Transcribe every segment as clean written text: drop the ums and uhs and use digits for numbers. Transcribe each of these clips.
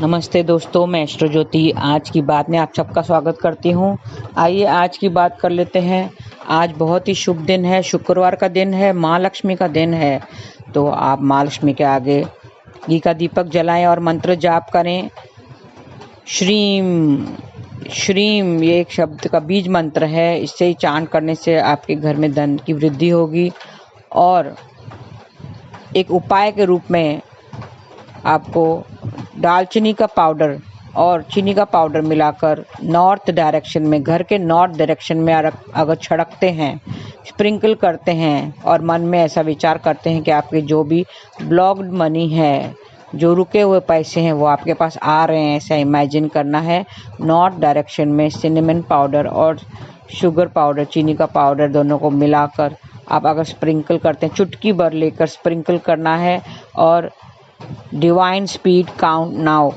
नमस्ते दोस्तों, मैं एस्ट्रो ज्योति आज की बात में आप सबका स्वागत करती हूँ। आइए आज की बात कर लेते हैं। आज बहुत ही शुभ दिन है, शुक्रवार का दिन है, माँ लक्ष्मी का दिन है। तो आप माँ लक्ष्मी के आगे घी का दीपक जलाएं और मंत्र जाप करें। श्रीम श्रीम ये एक शब्द का बीज मंत्र है। इससे ही चांट करने से आपके घर में धन की वृद्धि होगी। और एक उपाय के रूप में आपको दालचीनी का पाउडर और चीनी का पाउडर मिलाकर नॉर्थ डायरेक्शन में, घर के नॉर्थ डायरेक्शन में अगर छिड़कते हैं, स्प्रिंकल करते हैं और मन में ऐसा विचार करते हैं कि आपके जो भी ब्लॉक्ड मनी है, जो रुके हुए पैसे हैं, वो आपके पास आ रहे हैं, ऐसा इमेजिन करना है। नॉर्थ डायरेक्शन में सिनेमन पाउडर और शुगर पाउडर, चीनी का पाउडर दोनों को मिलाकर आप अगर स्प्रिंकल करते हैं, चुटकी भर लेकर स्प्रिंकल करना है और डिवाइन स्पीड काउंट नाउ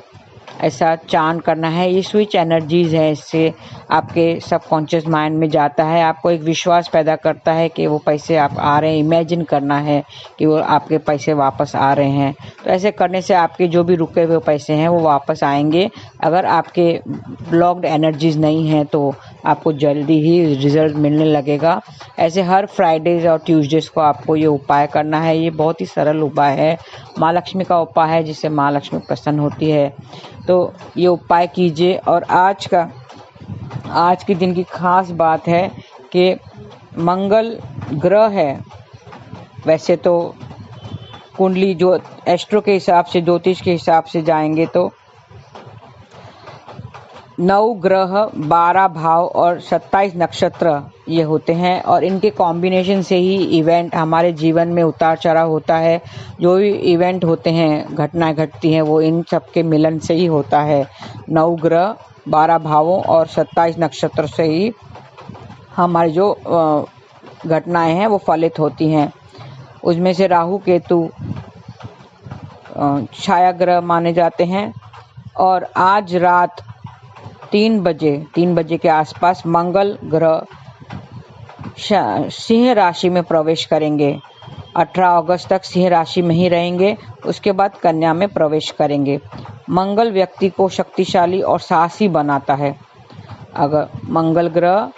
ऐसा चांट करना है। ये स्विच एनर्जीज है, इससे आपके सबकॉन्शियस माइंड में जाता है, आपको एक विश्वास पैदा करता है कि वो पैसे आप आ रहे हैं। इमेजिन करना है कि वो आपके पैसे वापस आ रहे हैं। तो ऐसे करने से आपके जो भी रुके हुए पैसे हैं वो वापस आएंगे। अगर आपके ब्लॉक्ड एनर्जीज नहीं हैं तो आपको जल्दी ही रिजल्ट मिलने लगेगा। ऐसे हर फ्राइडेज और ट्यूसडेज को आपको ये उपाय करना है। ये बहुत ही सरल उपाय है, माँ लक्ष्मी का उपाय है, जिससे माँ लक्ष्मी प्रसन्न होती है। तो ये उपाय कीजिए। और आज के दिन की खास बात है कि मंगल ग्रह है। वैसे तो कुंडली जो एस्ट्रो के हिसाब से, ज्योतिष के हिसाब से जाएंगे तो 9 ग्रह, 12 भाव और 27 नक्षत्र ये होते हैं। और इनके कॉम्बिनेशन से ही इवेंट हमारे जीवन में उतार चढ़ाव होता है। जो भी इवेंट होते हैं, घटनाएं घटती हैं, वो इन सब के मिलन से ही होता है। 9 ग्रह, 12 भावों और 27 नक्षत्र से ही हमारी जो घटनाएं हैं वो फलित होती हैं। उसमें से राहु केतु छाया ग्रह माने जाते हैं। और आज रात 3 बजे के आसपास मंगल ग्रह सिंह राशि में प्रवेश करेंगे। 18 अगस्त तक सिंह राशि में ही रहेंगे, उसके बाद कन्या में प्रवेश करेंगे। मंगल व्यक्ति को शक्तिशाली और साहसी बनाता है। अगर मंगल ग्रह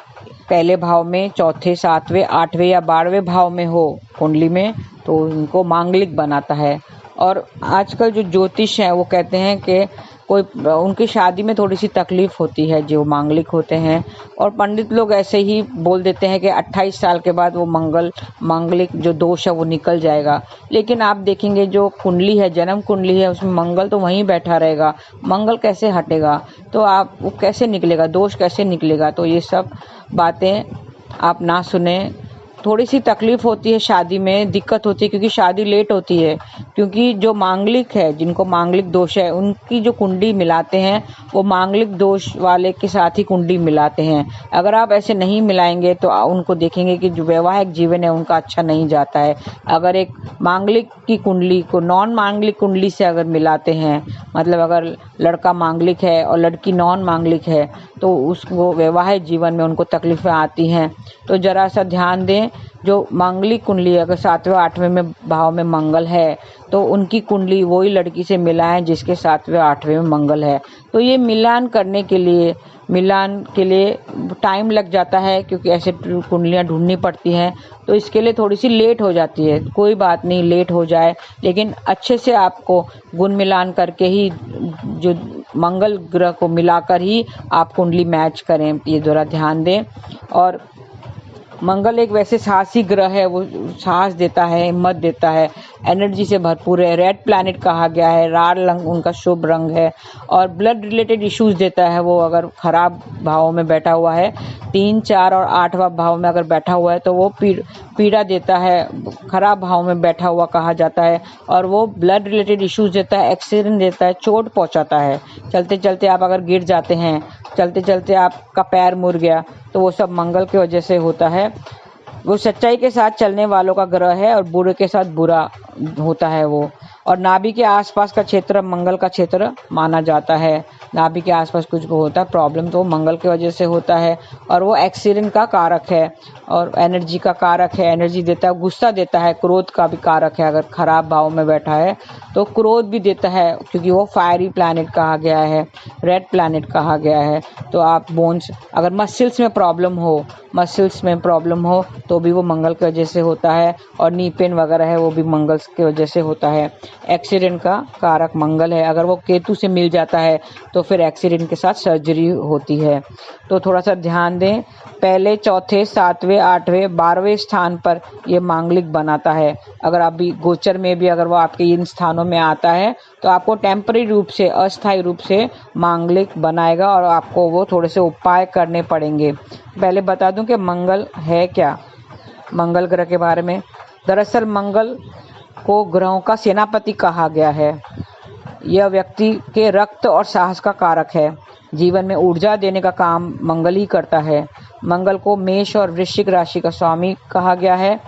पहले भाव में, चौथे, 7वें, 8वें या 12वें भाव में हो कुंडली में, तो उनको मांगलिक बनाता है। और आजकल जो ज्योतिष हैं वो कहते हैं कि उनकी शादी में थोड़ी सी तकलीफ होती है जो मांगलिक होते हैं। और पंडित लोग ऐसे ही बोल देते हैं कि 28 साल के बाद वो मांगलिक जो दोष है वो निकल जाएगा। लेकिन आप देखेंगे जो कुंडली है, जन्म कुंडली है, उसमें मंगल तो वहीं बैठा रहेगा। मंगल कैसे हटेगा? तो आप वो कैसे निकलेगा, दोष कैसे निकलेगा? तो ये सब बातें आप ना सुने। थोड़ी सी तकलीफ होती है, शादी में दिक्कत होती है क्योंकि शादी लेट होती है। क्योंकि जो मांगलिक है, जिनको मांगलिक दोष है, उनकी जो कुंडली मिलाते हैं वो मांगलिक दोष वाले के साथ ही कुंडली मिलाते हैं। अगर आप ऐसे नहीं मिलाएंगे तो उनको देखेंगे कि जो वैवाहिक जीवन है उनका अच्छा नहीं जाता है। अगर एक मांगलिक की कुंडली को नॉन मांगलिक कुंडली से अगर मिलाते हैं, मतलब अगर लड़का मांगलिक है और लड़की नॉन मांगलिक है, तो उसको वैवाहिक जीवन में उनको तकलीफें आती हैं। तो जरा सा ध्यान दें। जो मांगलिक कुंडली अगर 7वें 8वें में भाव में मंगल है तो उनकी कुंडली वही लड़की से मिलाएं जिसके 7वें 8वें में मंगल है। तो ये मिलान के लिए टाइम लग जाता है क्योंकि ऐसे कुंडलियां ढूंढनी पड़ती हैं। तो इसके लिए थोड़ी सी लेट हो जाती है। कोई बात नहीं, लेट हो जाए, लेकिन अच्छे से आपको गुण मिलान करके ही, जो मंगल ग्रह को मिलाकर ही आप कुंडली मैच करें, ये जरा ध्यान दें। और मंगल एक वैसे साहसी ग्रह है, वो साहस देता है, हिम्मत देता है, एनर्जी से भरपूर है। रेड प्लैनेट कहा गया है, लाल रंग उनका शुभ रंग है। और ब्लड रिलेटेड इश्यूज देता है वो, अगर खराब भावों में बैठा हुआ है, 3, 4 और 8वां भाव में अगर बैठा हुआ है तो वो पीड़ा देता है, खराब भाव में बैठा हुआ कहा जाता है। और वो ब्लड रिलेटेड इश्यूज देता है, एक्सीडेंट देता है, चोट पहुंचाता है। चलते चलते आप अगर गिर जाते हैं, चलते चलते आपका पैर मुड़ गया, तो वो सब मंगल की वजह से होता है। वो सच्चाई के साथ चलने वालों का ग्रह है और बुरे के साथ बुरा होता है वो। और नाभि के आसपास का क्षेत्र मंगल का क्षेत्र माना जाता है। नाभि के आसपास कुछ को होता है प्रॉब्लम, तो मंगल की वजह से होता है। और वो एक्सीडेंट का कारक है और एनर्जी का कारक है, एनर्जी देता है, गुस्सा देता है, क्रोध का भी कारक है। अगर खराब भाव में बैठा है तो क्रोध भी देता है, क्योंकि वो फायरी प्लैनेट कहा गया है, रेड प्लैनेट कहा गया है। तो आप बोन्स, अगर मसल्स में प्रॉब्लम हो तो भी वो मंगल की वजह से होता है। और नी पेन वगैरह है वो भी मंगल की वजह से होता है। एक्सीडेंट का कारक मंगल है। अगर वो केतु से मिल जाता है तो फिर एक्सीडेंट के साथ सर्जरी होती है। तो थोड़ा सा ध्यान दें, पहले, चौथे, 7वें, 8वें, 12वें स्थान पर ये मांगलिक बनाता है। अगर अभी गोचर में भी अगर वो आपके इन स्थानों में आता है तो आपको टेम्पररी रूप से, अस्थायी रूप से मांगलिक बनाएगा और आपको वो थोड़े से उपाय करने पड़ेंगे। पहले बता दूं कि मंगल है क्या, मंगल ग्रह के बारे में। दरअसल मंगल को ग्रहों का सेनापति कहा गया है। यह व्यक्ति के रक्त और साहस का कारक है। जीवन में ऊर्जा देने का काम मंगल ही करता है। मंगल को मेष और वृश्चिक राशि का स्वामी कहा गया है।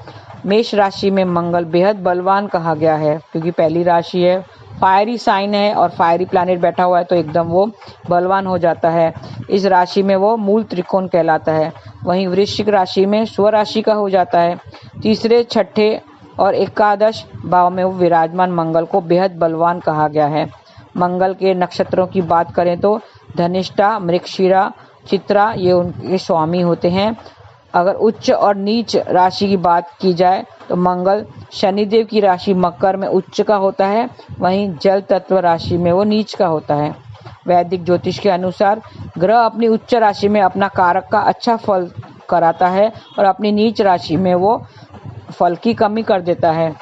मेष राशि में मंगल बेहद बलवान कहा गया है, क्योंकि पहली राशि है, फायरी साइन है और फायरी प्लैनेट बैठा हुआ है तो एकदम वो बलवान हो जाता है। इस राशि में वो मूल त्रिकोण कहलाता है। वहीं वृश्चिक राशि में स्वराशि का हो जाता है। तीसरे, छठे और एकादश भाव में वो विराजमान मंगल को बेहद बलवान कहा गया है। मंगल के नक्षत्रों की बात करें तो धनिष्ठा, मृगशिरा, चित्रा ये उनके स्वामी होते हैं। अगर उच्च और नीच राशि की बात की जाए तो मंगल शनिदेव की राशि मकर में उच्च का होता है, वहीं जल तत्व राशि में वो नीच का होता है। वैदिक ज्योतिष के अनुसार ग्रह अपनी उच्च राशि में अपना कारक का अच्छा फल कराता है और अपनी नीच राशि में वो फल की कमी कर देता है।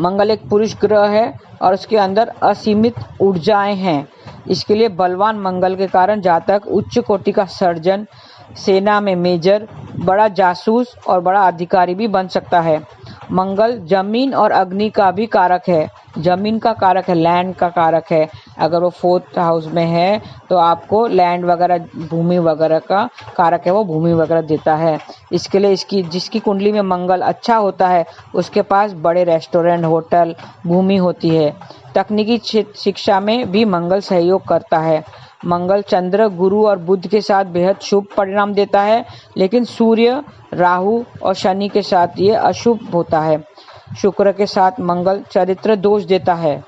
मंगल एक पुरुष ग्रह है और उसके अंदर असीमित ऊर्जाएं हैं। इसके लिए बलवान मंगल के कारण जातक उच्च कोटि का सर्जन, सेना में मेजर, बड़ा जासूस और बड़ा अधिकारी भी बन सकता है। मंगल जमीन और अग्नि का भी कारक है। जमीन का कारक है, लैंड का कारक है। अगर वो 4th हाउस में है तो आपको लैंड वगैरह, भूमि वगैरह का कारक है, वो भूमि वगैरह देता है। इसके लिए जिसकी कुंडली में मंगल अच्छा होता है उसके पास बड़े रेस्टोरेंट, होटल, भूमि होती है। तकनीकी शिक्षा में भी मंगल सहयोग करता है। मंगल चंद्र, गुरु और बुध के साथ बेहद शुभ परिणाम देता है, लेकिन सूर्य, राहु और शनि के साथ ये अशुभ होता है। शुक्र के साथ मंगल चरित्र दोष देता है।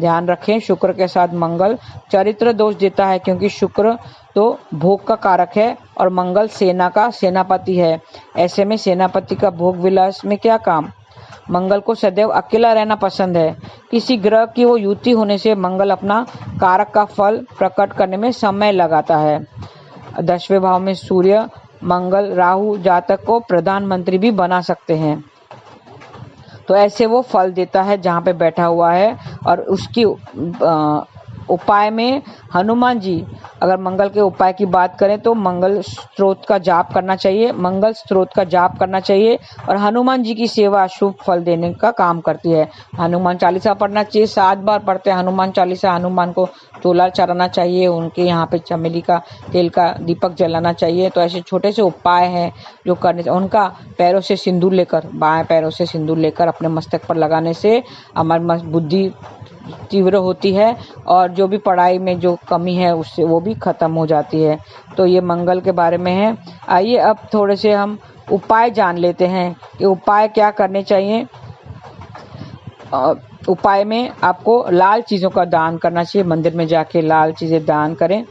ध्यान रखें, शुक्र के साथ मंगल चरित्र दोष देता है, क्योंकि शुक्र तो भोग का कारक है और मंगल सेना का सेनापति है। ऐसे में सेनापति का भोग विलास में क्या काम। मंगल को सदैव अकेला रहना पसंद है। किसी ग्रह की वो युति होने से मंगल अपना कारक का फल प्रकट करने में समय लगाता है। 10वें भाव में सूर्य, मंगल, राहु जातक को प्रधानमंत्री भी बना सकते हैं। तो ऐसे वो फल देता है जहाँ पे बैठा हुआ है। और उसकी उपाय में हनुमान जी, अगर मंगल के उपाय की बात करें तो मंगल स्त्रोत का जाप करना चाहिए, मंगल स्त्रोत का जाप करना चाहिए। और हनुमान जी की सेवा शुभ फल देने का काम करती है। हनुमान चालीसा पढ़ना चाहिए, 7 बार पढ़ते हैं हनुमान चालीसा। हनुमान को चोला चढ़ाना चाहिए, उनके यहाँ पे चमेली का तेल का दीपक जलाना चाहिए। तो ऐसे छोटे से उपाय हैं जो करने से, उनका पैरों से सिंदूर लेकर, बाएं पैरों से सिंदूर लेकर अपने मस्तक पर लगाने से हमारी बुद्धि तीव्र होती है और जो भी पढ़ाई में जो कमी है उससे वो भी खत्म हो जाती है। तो ये मंगल के बारे में है। आइए अब थोड़े से हम उपाय जान लेते हैं कि उपाय क्या करने चाहिए। उपाय में आपको लाल चीज़ों का दान करना चाहिए। मंदिर में जाके लाल चीज़ें दान करें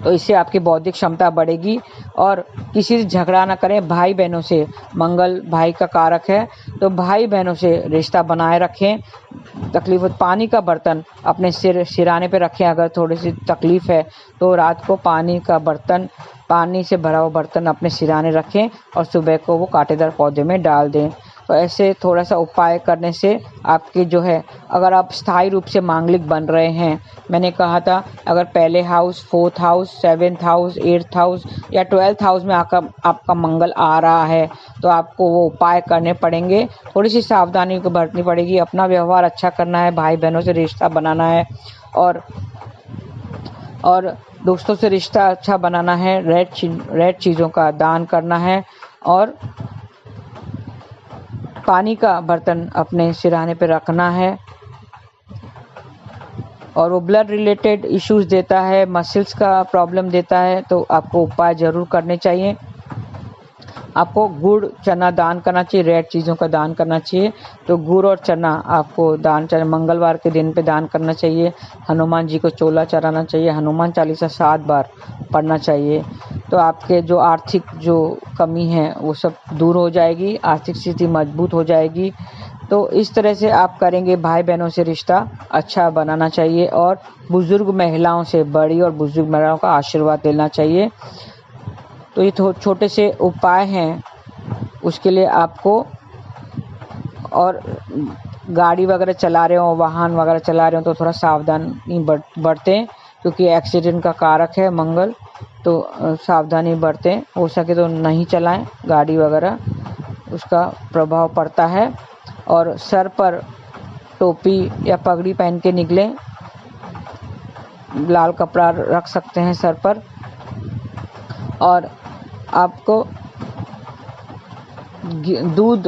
तो इससे आपकी बौद्धिक क्षमता बढ़ेगी। और किसी से झगड़ा ना करें। भाई बहनों से, मंगल भाई का कारक है तो भाई बहनों से रिश्ता बनाए रखें। तकलीफ, पानी का बर्तन अपने सिराने पे रखें। अगर थोड़ी सी तकलीफ है तो रात को पानी का बर्तन, पानी से भरा हुआ बर्तन अपने सिराने रखें और सुबह को वो कांटेदार पौधे में डाल दें। तो ऐसे थोड़ा सा उपाय करने से आपके जो है, अगर आप स्थायी रूप से मांगलिक बन रहे हैं, मैंने कहा था अगर पहले house, 4th house, 7th house, 8th house या 12th हाउस में आपका मंगल आ रहा है तो आपको वो उपाय करने पड़ेंगे। थोड़ी सी सावधानी को बरतनी पड़ेगी। अपना व्यवहार अच्छा करना है, भाई बहनों से रिश्ता बनाना है और दोस्तों से रिश्ता अच्छा बनाना है। रेड चीज़ों का दान करना है और पानी का बर्तन अपने सिराने पे रखना है। और वो ब्लड रिलेटेड इश्यूज देता है, मसल्स का प्रॉब्लम देता है, तो आपको उपाय ज़रूर करने चाहिए। आपको गुड़ चना दान करना चाहिए, रेड चीज़ों का दान करना चाहिए। तो गुड़ और चना आपको दान चाहिए, मंगलवार के दिन पे दान करना चाहिए। हनुमान जी को चोला चढ़ाना चाहिए, हनुमान चालीसा 7 बार पढ़ना चाहिए। तो आपके जो आर्थिक जो कमी है वो सब दूर हो जाएगी, आर्थिक स्थिति मजबूत हो जाएगी। तो इस तरह से आप करेंगे, भाई बहनों से रिश्ता अच्छा बनाना चाहिए और बुजुर्ग महिलाओं से, बड़ी और बुजुर्ग महिलाओं का आशीर्वाद लेना चाहिए। तो ये छोटे से उपाय हैं, उसके लिए आपको, और गाड़ी वगैरह चला रहे हो, वाहन वगैरह चला रहे हो तो थोड़ा सावधानी बरतें, क्योंकि एक्सीडेंट का कारक है मंगल। तो सावधानी बरतें, हो सके तो नहीं चलाएं गाड़ी वगैरह, उसका प्रभाव पड़ता है। और सर पर टोपी या पगड़ी पहन के निकलें, लाल कपड़ा रख सकते हैं सर पर। और आपको दूध,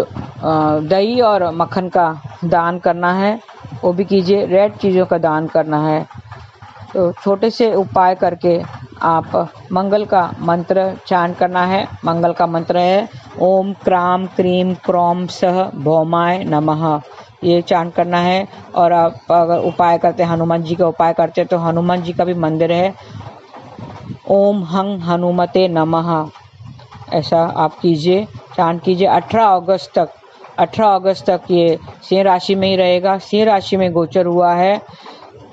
दही और मक्खन का दान करना है, वो भी कीजिए। रेड चीज़ों का दान करना है। तो छोटे से उपाय करके आप मंगल का मंत्र चांट करना है। मंगल का मंत्र है ओम क्राम क्रीम क्रौम सह भौमाय नमः, ये चांट करना है। और आप अगर उपाय करते हैं, हनुमान जी का उपाय करते हैं, तो हनुमान जी का भी मंदिर है, ओम हंग हनुमते नमः, ऐसा आप कीजिए, चांट कीजिए। 18 अगस्त तक ये सिंह राशि में ही रहेगा। सिंह राशि में गोचर हुआ है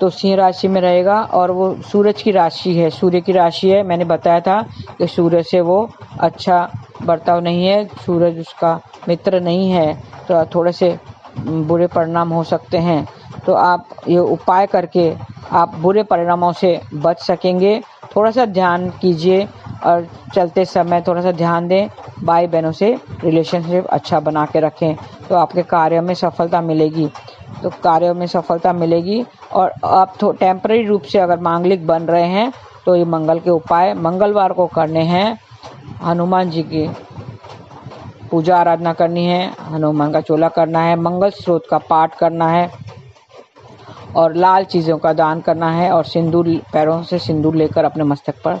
तो सिंह राशि में रहेगा, और वो सूरज की राशि है, सूर्य की राशि है। मैंने बताया था कि सूर्य से वो अच्छा बर्ताव नहीं है, सूरज उसका मित्र नहीं है, तो थोड़े से बुरे परिणाम हो सकते हैं। तो आप ये उपाय करके आप बुरे परिणामों से बच सकेंगे। थोड़ा सा ध्यान कीजिए और चलते समय थोड़ा सा ध्यान दें, भाई बहनों से रिलेशनशिप अच्छा बना के रखें, तो आपके कार्यों में सफलता मिलेगी। तो कार्यों में सफलता मिलेगी। और आप टेम्पररी रूप से अगर मांगलिक बन रहे हैं तो ये मंगल के उपाय मंगलवार को करने हैं। हनुमान जी की पूजा आराधना करनी है, हनुमान का चोला करना है, मंगल स्रोत का पाठ करना है, और लाल चीज़ों का दान करना है, और सिंदूर, पैरों से सिंदूर लेकर अपने मस्तक पर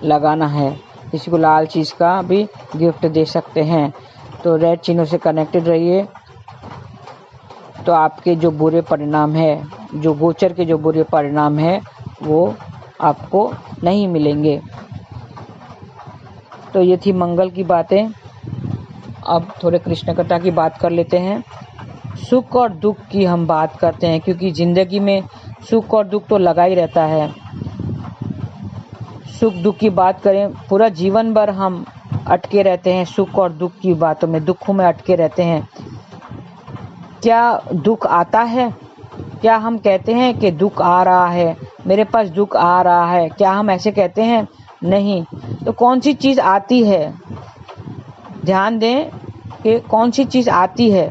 लगाना है। किसी को लाल चीज़ का भी गिफ्ट दे सकते हैं। तो रेड चिन्हों से कनेक्टेड रहिए, तो आपके जो बुरे परिणाम है, जो गोचर के जो बुरे परिणाम है, वो आपको नहीं मिलेंगे। तो ये थी मंगल की बातें। अब थोड़े कृष्ण कथा की बात कर लेते हैं। सुख और दुख की हम बात करते हैं, क्योंकि ज़िंदगी में सुख और दुख तो लगा ही रहता है। सुख दुख की बात करें, पूरा जीवन भर हम अटके रहते हैं सुख और दुख की बातों में, दुखों में अटके रहते हैं। क्या दुख आता है? क्या हम कहते हैं कि दुख आ रहा है, मेरे पास दुख आ रहा है? क्या हम ऐसे कहते हैं? नहीं। तो कौन सी चीज़ आती है? ध्यान दें कि कौन सी चीज़ आती है।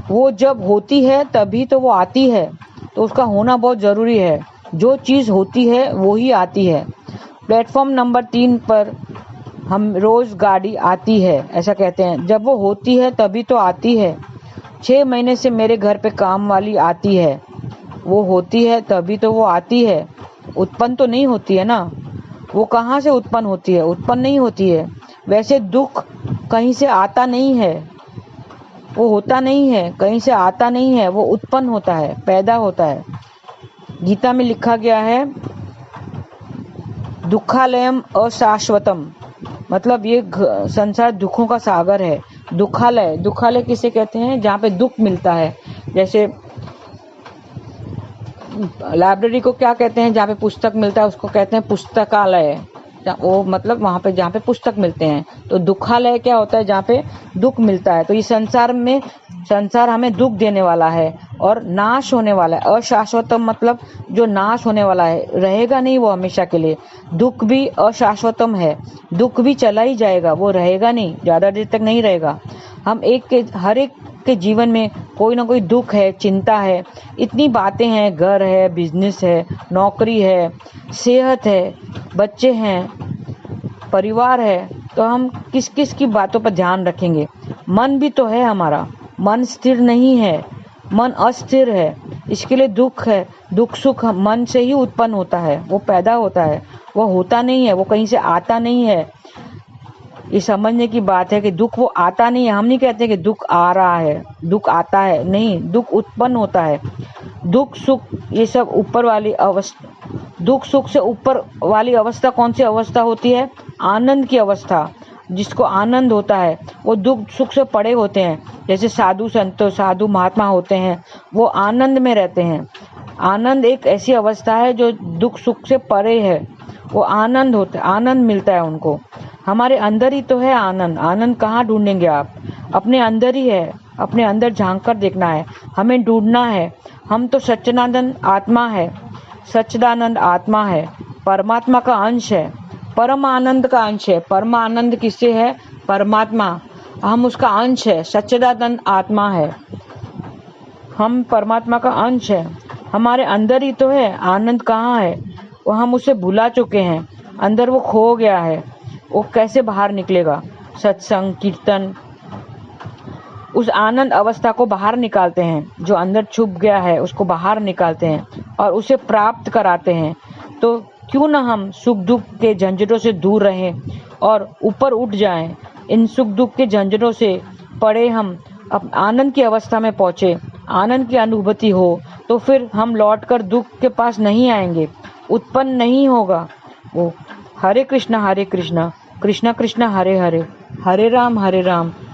वो जब होती है तभी तो वो आती है, तो उसका होना बहुत ज़रूरी है। जो चीज़ होती है वो ही आती है। प्लेटफॉर्म नंबर 3 पर हम रोज़ गाड़ी आती है, ऐसा कहते हैं। जब वो होती है तभी तो आती है। 6 महीने से मेरे घर पे काम वाली आती है, वो होती है तभी तो वो आती है। उत्पन्न तो नहीं होती है ना, वो कहाँ से उत्पन्न होती है? उत्पन्न नहीं होती है। वैसे दुख कहीं से आता नहीं है, वो होता नहीं है, कहीं से आता नहीं है, वो उत्पन्न होता है, पैदा होता है। गीता में लिखा गया है दुखालयम अशाश्वतम, मतलब ये संसार दुखों का सागर है। दुखालय, दुखालय किसे कहते हैं? जहाँ पे दुख मिलता है। जैसे लाइब्रेरी को क्या कहते हैं? जहाँ पे पुस्तक मिलता है उसको कहते हैं पुस्तकालय। वो मतलब वहाँ पे जहाँ पे पुस्तक मिलते हैं। तो दुखालय क्या होता है? जहाँ पे दुख मिलता है। तो ये संसार हमें दुख देने वाला है और नाश होने वाला है। अशाश्वतम मतलब जो नाश होने वाला है, रहेगा नहीं वो हमेशा के लिए। दुख भी अशाश्वतम है, दुख भी चला ही जाएगा, वो रहेगा नहीं, ज़्यादा देर तक नहीं रहेगा। हर एक के जीवन में कोई ना कोई दुख है, चिंता है, इतनी बातें हैं, घर है, बिजनेस है, नौकरी है, सेहत है, बच्चे हैं, परिवार है। तो हम किस किस की बातों पर ध्यान रखेंगे? मन भी तो है हमारा, मन स्थिर नहीं है, मन अस्थिर है। इसके लिए दुख है, दुख सुख मन से ही उत्पन्न होता है, वो पैदा होता है, वो होता नहीं है, वो कहीं से आता नहीं है। ये समझने की बात है कि दुख वो आता नहीं है। हम नहीं कहते कि दुख आ रहा है, दुख आता है, नहीं, दुख उत्पन्न होता है। दुख सुख ये सब ऊपर वाली अवस्था, दुख सुख से ऊपर वाली अवस्था कौन सी अवस्था होती है? आनंद की अवस्था। जिसको आनंद होता है वो दुख सुख से परे होते हैं। जैसे साधु संत, साधु महात्मा होते हैं, वो आनंद में रहते हैं। आनंद एक ऐसी अवस्था है जो दुख सुख से परे है, वो आनंद होता है, आनंद मिलता है उनको। हमारे अंदर ही तो है आनंद। आनंद कहाँ ढूंढेंगे आप? अपने अंदर ही है, अपने अंदर झांक कर देखना है, हमें ढूंढना है। हम तो सच्चिदानंद आत्मा है, सच्चिदानंद आत्मा है, परमात्मा का अंश है, परम आनंद का अंश है। परम आनंद किससे है? परमात्मा, हम उसका अंश है, सच्चिदानंद आत्मा है, हम परमात्मा का अंश है। हमारे अंदर ही तो है। आनंद कहाँ है? वो हम उसे भुला चुके हैं, अंदर वो खो गया है। वो कैसे बाहर निकलेगा? सत्संग, कीर्तन उस आनंद अवस्था को बाहर निकालते हैं। जो अंदर छुप गया है उसको बाहर निकालते हैं और उसे प्राप्त कराते हैं। तो क्यों ना हम सुख दुख के झंझटों से दूर रहें और ऊपर उठ जाएं। इन सुख दुख के झंझटों से परे हम अब आनंद की अवस्था में पहुंचे, आनंद की अनुभूति हो, तो फिर हम लौटकर दुख के पास नहीं आएंगे, उत्पन्न नहीं होगा वो। हरे कृष्णा कृष्णा कृष्णा हरे हरे, हरे राम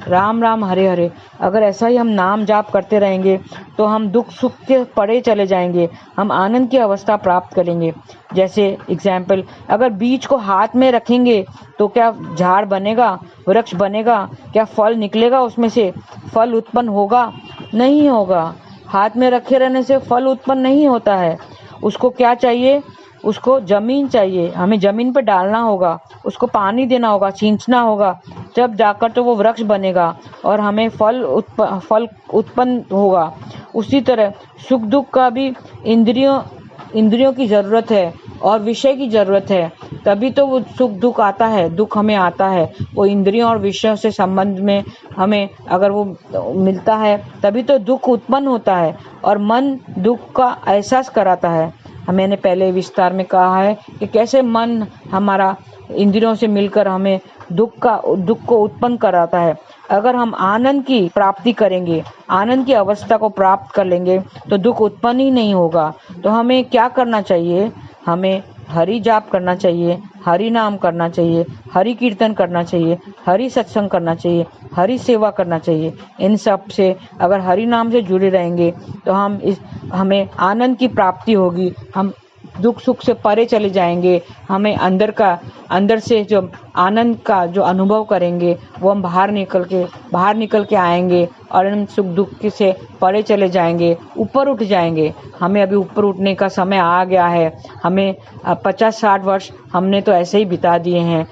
राम राम हरे हरे। अगर ऐसा ही हम नाम जाप करते रहेंगे तो हम दुख सुख के परे चले जाएंगे, हम आनंद की अवस्था प्राप्त करेंगे। जैसे एग्जाम्पल, अगर बीज को हाथ में रखेंगे तो क्या झाड़ बनेगा, वृक्ष बनेगा? क्या फल निकलेगा उसमें से? फल उत्पन्न होगा? नहीं होगा। हाथ में रखे रहने से फल उत्पन्न नहीं होता है। उसको क्या चाहिए? उसको जमीन चाहिए, हमें जमीन पर डालना होगा, उसको पानी देना होगा, सींचना होगा, जब जाकर तो वो वृक्ष बनेगा और हमें फल उत्पन्न होगा। उसी तरह सुख दुख का भी इंद्रियों की जरूरत है और विषय की जरूरत है, तभी तो वो सुख दुख आता है, दुख हमें आता है। वो इंद्रियों और विषयों से संबंध में हमें अगर वो मिलता है तभी तो दुख उत्पन्न होता है और मन दुख का एहसास कराता है। मैंने पहले विस्तार में कहा है कि कैसे मन हमारा इंद्रियों से मिलकर हमें दुख को उत्पन्न कराता है। अगर हम आनंद की प्राप्ति करेंगे, आनंद की अवस्था को प्राप्त कर लेंगे तो दुख उत्पन्न ही नहीं होगा। तो हमें क्या करना चाहिए? हमें हरि जाप करना चाहिए, हरि नाम करना चाहिए, हरि कीर्तन करना चाहिए, हरि सत्संग करना चाहिए, हरि सेवा करना चाहिए। इन सब से अगर हरि नाम से जुड़े रहेंगे तो हमें आनंद की प्राप्ति होगी, हम दुख सुख से परे चले जाएंगे। हमें अंदर से जो आनंद का जो अनुभव करेंगे वो हम बाहर निकल के आएंगे और हम सुख दुख से परे चले जाएंगे, ऊपर उठ जाएंगे। हमें अभी ऊपर उठने का समय आ गया है। हमें 50-60 वर्ष हमने तो ऐसे ही बिता दिए हैं।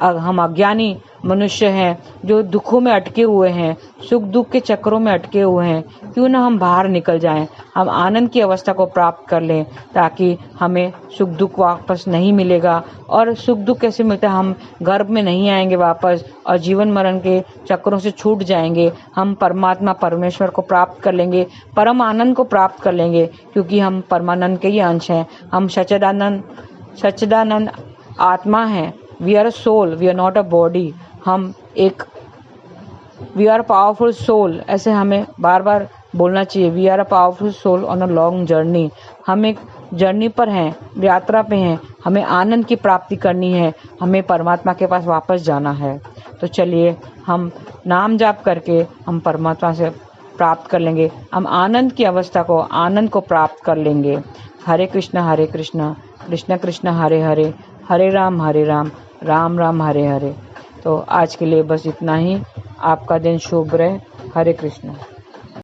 हम अज्ञानी मनुष्य हैं जो दुखों में अटके हुए हैं, सुख दुख के चक्रों में अटके हुए हैं। क्यों ना हम बाहर निकल जाएं, हम आनंद की अवस्था को प्राप्त कर लें, ताकि हमें सुख दुख वापस नहीं मिलेगा। और सुख दुख कैसे मिलता है? हम गर्भ में नहीं आएंगे वापस और जीवन मरण के चक्रों से छूट जाएंगे। हम परमात्मा परमेश्वर को प्राप्त कर लेंगे, परम आनंद को प्राप्त कर लेंगे, क्योंकि हम परमानंद के ही अंश हैं। हम सच्चिदानंद आत्मा हैं। We are a soul, we are not a body. We are powerful soul, ऐसे हमें बार बार बोलना चाहिए। We are a powerful soul on a long journey. हम एक जर्नी पर हैं, यात्रा पे हैं, हमें आनंद की प्राप्ति करनी है, हमें परमात्मा के पास वापस जाना है। तो चलिए हम नाम जाप करके हम परमात्मा से प्राप्त कर लेंगे, हम आनंद की अवस्था को, आनंद को प्राप्त कर लेंगे। हरे कृष्णा कृष्ण कृष्ण हरे हरे, हरे राम राम राम हरे हरे। तो आज के लिए बस इतना ही। आपका दिन शुभ रहे। हरे कृष्ण।